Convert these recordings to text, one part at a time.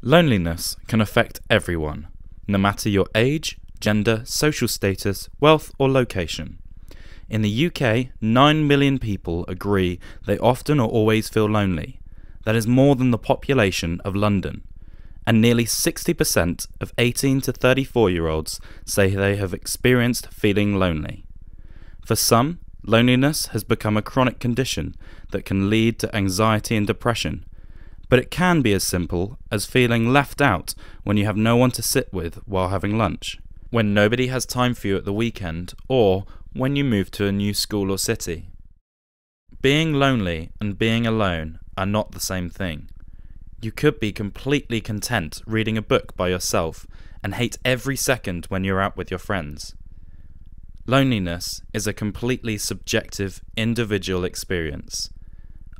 Loneliness can affect everyone, no matter your age, gender, social status, wealth or location. In the UK, 9 million people agree they often or always feel lonely. That is more than the population of London. And nearly 60% of 18 to 34-year-olds say they have experienced feeling lonely. For some, loneliness has become a chronic condition that can lead to anxiety and depression. But it can be as simple as feeling left out when you have no one to sit with while having lunch, when nobody has time for you at the weekend, or when you move to a new school or city. Being lonely and being alone are not the same thing. You could be completely content reading a book by yourself and hate every second when you're out with your friends. Loneliness is a completely subjective, individual experience.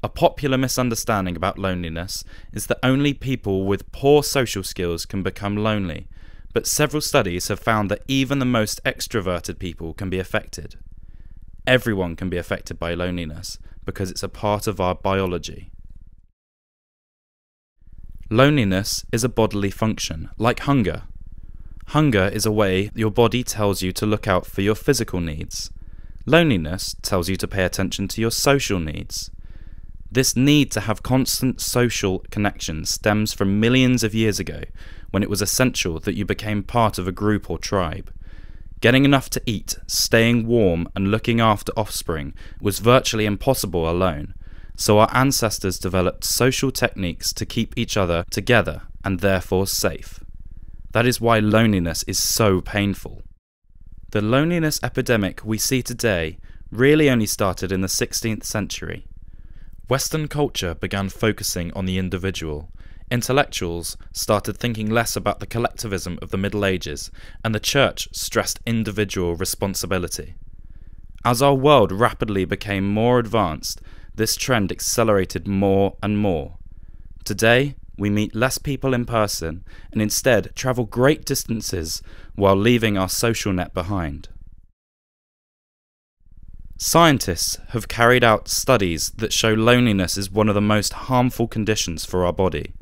A popular misunderstanding about loneliness is that only people with poor social skills can become lonely, but several studies have found that even the most extroverted people can be affected. Everyone can be affected by loneliness because it's a part of our biology. Loneliness is a bodily function, like hunger. Hunger is a way your body tells you to look out for your physical needs. Loneliness tells you to pay attention to your social needs. This need to have constant social connections stems from millions of years ago, when it was essential that you became part of a group or tribe. Getting enough to eat, staying warm, and looking after offspring was virtually impossible alone, so our ancestors developed social techniques to keep each other together and therefore safe. That is why loneliness is so painful. The loneliness epidemic we see today really only started in the 16th century. Western culture began focusing on the individual. Intellectuals started thinking less about the collectivism of the Middle Ages, and the church stressed individual responsibility. As our world rapidly became more advanced, this trend accelerated more and more. Today, we meet less people in person and instead travel great distances while leaving our social net behind. Scientists have carried out studies that show loneliness is one of the most harmful conditions for our body.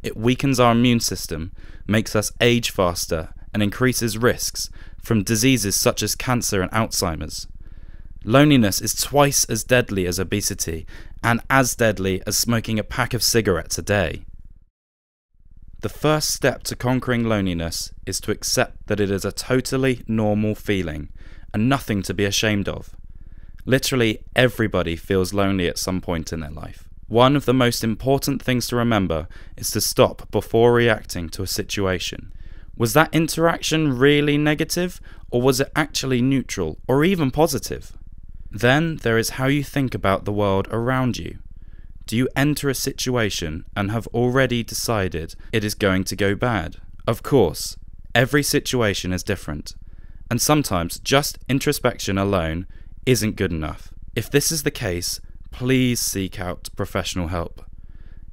It weakens our immune system, makes us age faster, and increases risks from diseases such as cancer and Alzheimer's. Loneliness is twice as deadly as obesity and as deadly as smoking a pack of cigarettes a day. The first step to conquering loneliness is to accept that it is a totally normal feeling and nothing to be ashamed of. Literally everybody feels lonely at some point in their life. One of the most important things to remember is to stop before reacting to a situation. Was that interaction really negative, or was it actually neutral or even positive? Then there is how you think about the world around you. Do you enter a situation and have already decided it is going to go bad? Of course, every situation is different, and sometimes just introspection alone isn't good enough. If this is the case, please seek out professional help.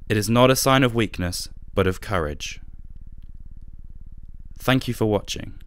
It is not a sign of weakness, but of courage. Thank you for watching.